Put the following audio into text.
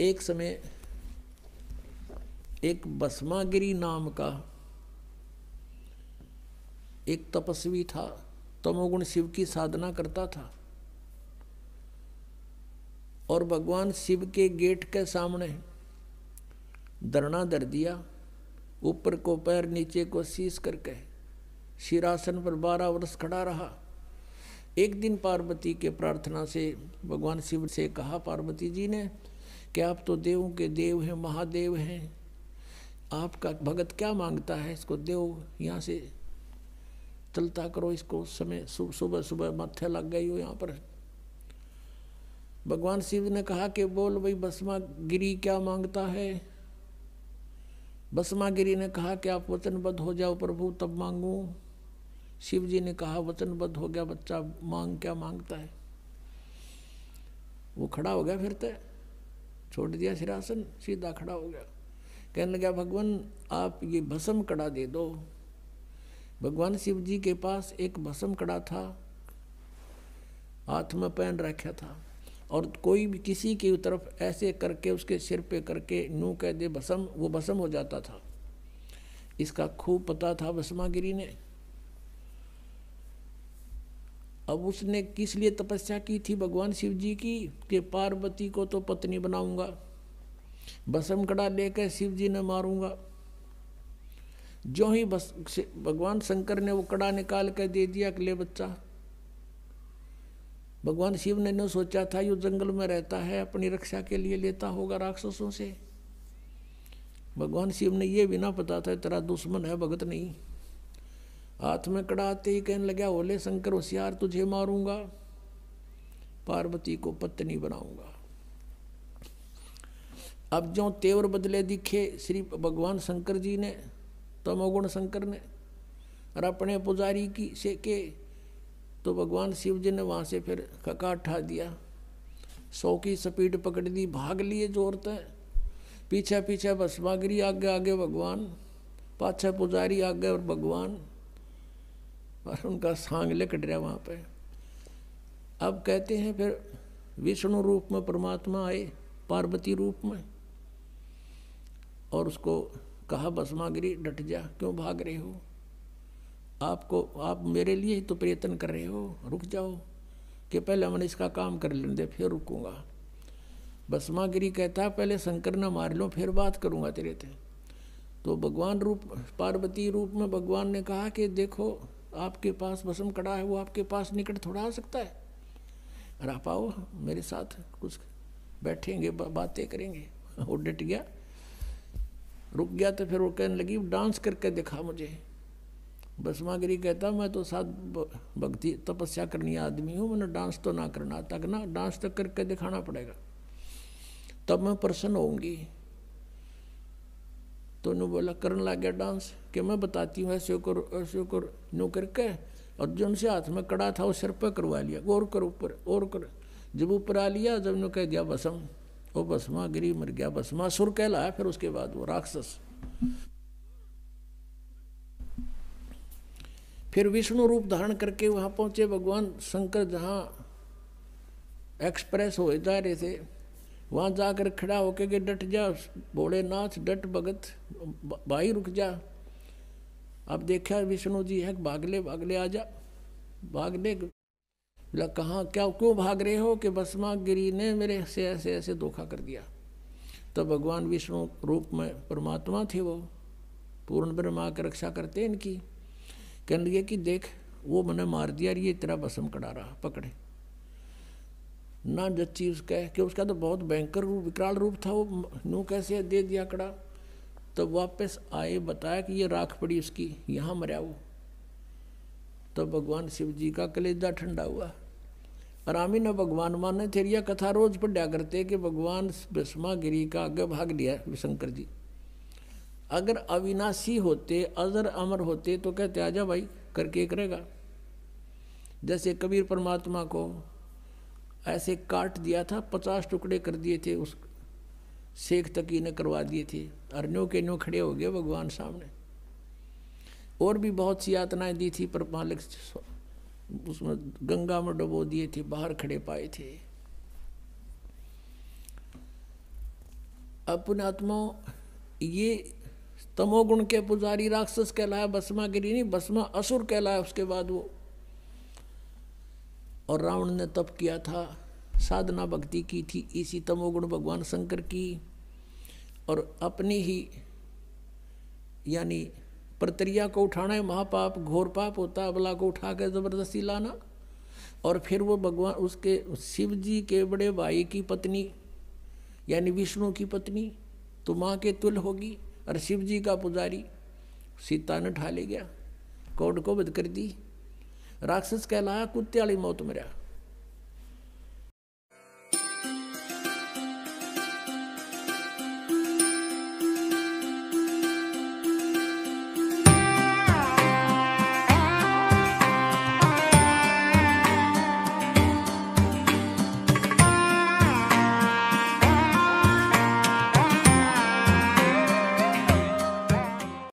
एक समय एक भस्मागिरी नाम का एक तपस्वी था, तमोगुण शिव की साधना करता था और भगवान शिव के गेट के सामने धरना धर दिया, ऊपर को पैर नीचे को शीश करके शीरासन पर 12 वर्ष खड़ा रहा। एक दिन पार्वती के प्रार्थना से भगवान शिव से कहा पार्वती जी ने कि आप तो देवों के देव हैं, महादेव हैं, आपका भगत क्या मांगता है, इसको देव यहाँ से चलता करो, इसको समय सुबह सुबह माथे लग गई हो यहाँ पर। भगवान शिव ने कहा कि बोल भाई भस्मागिरी क्या मांगता है। भस्मागिरी ने कहा कि आप वचनबद्ध हो जाओ प्रभु तब मांगू। शिव जी ने कहा वचनबद्ध हो गया बच्चा, मांग क्या मांगता है। वो खड़ा हो गया, फिर तो छोड़ दिया सिरासन, सीधा खड़ा हो गया। कहने लगा भगवान आप ये भस्म कड़ा दे दो। भगवान शिव जी के पास एक भस्म कड़ा था, हाथ में पहन रखा था, और कोई भी किसी की तरफ ऐसे करके उसके सिर पे करके नू कह दे भस्म, वो भस्म हो जाता था। इसका खूब पता था भस्मागिरी ने। अब उसने किस लिए तपस्या की थी भगवान शिव जी की कि पार्वती को तो पत्नी बनाऊंगा, भस्म कड़ा लेकर शिव जी ने मारूंगा। जो ही भगवान शंकर ने वो कड़ा निकाल कर दे दिया कि ले बच्चा। भगवान शिव ने न सोचा था यो जंगल में रहता है, अपनी रक्षा के लिए लेता होगा राक्षसों से। भगवान शिव ने ये भी ना पता था तेरा दुश्मन है, भगत नहीं। हाथ में कड़ा आते ही कहने लगा ओले शंकर होशियार, तुझे मारूंगा, पार्वती को पत्नी बनाऊंगा। अब जो तेवर बदले दिखे श्री भगवान शंकर जी ने, तमोगुण शंकर ने, और अपने पुजारी की से के, तो भगवान शिव जी ने वहाँ से फिर खका उठा दिया, 100 की स्पीड पकड़ दी, भाग लिए जोरते। पीछे पीछे भस्मागिरी, आगे आगे भगवान, पाछे पुजारी, आगे और भगवान, और उनका सांग लेकर रहा वहाँ पे। अब कहते हैं फिर विष्णु रूप में परमात्मा आए, पार्वती रूप में, और उसको कहा भस्मागिरी डट जा, क्यों भाग रहे हो, आप मेरे लिए ही तो प्रयत्न कर रहे हो, रुक जाओ कि पहले मैंने इसका काम कर लेने दे फिर रुकूंगा। भस्मागिरी कहता है पहले शंकर ना मार लो फिर बात करूंगा तेरे से। तो भगवान रूप पार्वती रूप में भगवान ने कहा कि देखो आपके पास भस्म कड़ा है, वो आपके पास निकट थोड़ा आ सकता है, और आप आओ मेरे साथ, कुछ बैठेंगे बातें करेंगे। वो डट गया, रुक गया। तो फिर वो कहने लगी डांस करके दिखा मुझे। भस्मागिरी कहता मैं तो साथ भक्ति तपस्या करनी आदमी हूँ, मैंने डांस तो ना करना तक ना, डांस तक करके दिखाना पड़ेगा तब मैं प्रसन्न होऊंगी। तो उन्होंने बोला करने लग गया डांस कि मैं बताती हूँ ऐसे कर नो करके, और जो उनसे हाथ में कड़ा था वो सिर पर करवा लिया, और कर ऊपर और कर। जब ऊपर आ लिया, जब ने कह दिया भस्म, वो भस्मागिरी मर गया, भस्मासुर कहलाया फिर उसके बाद वो राक्षस। फिर विष्णु रूप धारण करके वहाँ पहुँचे भगवान शंकर, जहाँ एक्सप्रेस हो जा रहे थे, वहाँ जाकर खड़ा होके कि डट जा भोलेनाथ, डट भगत भाई रुक जा। अब देखा विष्णु जी है, भागले भागले आ जा, भागले। बोला कहाँ क्या क्यों भाग रहे हो कि भस्मागिरी ने मेरे से ऐसे ऐसे धोखा कर दिया। तो भगवान विष्णु रूप में परमात्मा थे, वो पूर्ण ब्रह्मा की रक्षा करते इनकी। कहने लगे कि देख वो मैंने मार दिया, ये तेरा भस्म कड़ा रहा, पकड़े ना जच्ची उसका, कि उसका तो बहुत भयंकर रूप विकराल रूप था, वो नू कैसे दे दिया कड़ा। तो वापस आए, बताया कि ये राख पड़ी उसकी, यहाँ मरा वो। तो भगवान शिव जी का कलेजा ठंडा हुआ। आरामी न भगवान माने थे, यह कथा रोज पढ़ा करते कि भगवान भस्मागिरी का आगे भाग लिया शंकर जी। अगर अविनाशी होते, अजर अमर होते तो कहते आजा भाई, करके करेगा। जैसे कबीर परमात्मा को ऐसे काट दिया था, 50 टुकड़े कर दिए थे, उस शेख तकी ने करवा दिए थे, अरण्यों के न्यों खड़े हो गए भगवान सामने। और भी बहुत सी यातनाएं दी थी, पर मालिक उसमें गंगा में डुबो दिए थे, बाहर खड़े पाए थे। अपने आत्माओं ये तमोगुण के पुजारी राक्षस कहलाया, भस्मागिरी नहीं, भस्मा असुर कहलाया उसके बाद वो। और रावण ने तप किया था, साधना भक्ति की थी इसी तमोगुण भगवान शंकर की, और अपनी ही यानी प्रक्रिया को उठाना है महापाप, घोर पाप होता है अबला को उठा के जबरदस्ती लाना। और फिर वो भगवान उसके शिव जी के बड़े भाई की पत्नी यानी विष्णु की पत्नी तो माँ के तुल होगी, और शिव जी का पुजारी सीता ने उठा ले गया, कौड़ को वध कर दी, राक्षस कहलाया, कुत्ते वाली मौत मरा।